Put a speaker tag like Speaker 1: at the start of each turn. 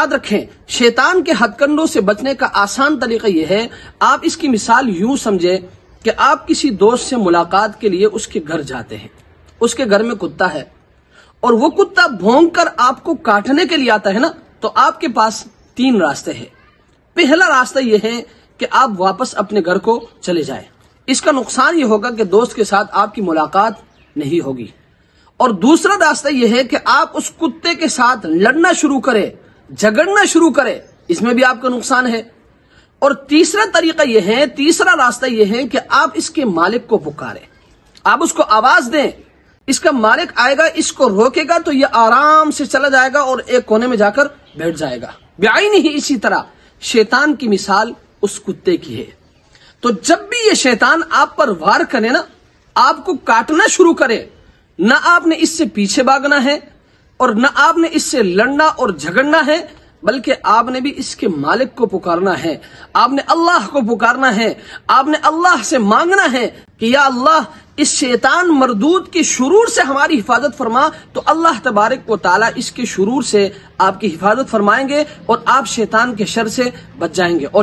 Speaker 1: یاد رکھیں، شیطان کے ہتھ کنڈوں سے بچنے کا آسان طریقہ یہ ہے، آپ اس کی مثال یوں سمجھے کہ آپ کسی دوست سے ملاقات کے لیے اس کے گھر جاتے ہیں، اس کے گھر میں کتا ہے اور وہ کتا بھونک کر آپ کو کاٹنے کے لیے آتا ہے نا، تو آپ کے پاس 3 راستے ہیں۔ پہلا راستہ یہ ہے کہ آپ واپس اپنے گھر کو چلے جائیں، اس کا نقصان یہ ہوگا کہ دوست کے ساتھ آپ کی ملاقات نہیں ہوگی۔ اور دوسرا راستہ یہ ہے کہ آپ اس کتے کے ساتھ لڑنا شروع کریں، جھگڑنا شروع کریں، اس میں بھی آپ کا نقصان ہے۔ اور تیسرا طریقہ یہ ہے، تیسرا راستہ یہ ہے کہ آپ اس کے مالک کو پکاریں، آپ اس کو آواز دیں، اس کا مالک آئے گا، اس کو روکے گا تو یہ آرام سے چلا جائے گا اور ایک کونے میں جا کر بیٹھ جائے گا۔ بعینہ ہی اسی طرح شیطان کی مثال اس کتے کی ہے۔ تو جب بھی یہ شیطان آپ پر وار کرے نا، آپ کو کاٹنا شروع کرے، نہ آپ نے اس سے پیچھے بھاگنا ہے اور نہ آپ نے اس سے لڑنا اور جھگڑنا ہے، بلکہ آپ نے بھی اس کے مالک کو پکارنا ہے، آپ نے اللہ کو پکارنا ہے، آپ نے اللہ سے مانگنا ہے کہ یا اللہ اس شیطان مردود کے شرور سے ہماری حفاظت فرما، تو اللہ تبارک و تعالی اس کے شرور سے آپ کی حفاظت فرمائیں گے اور آپ شیطان کے شر سے بچ جائیں گے۔ اور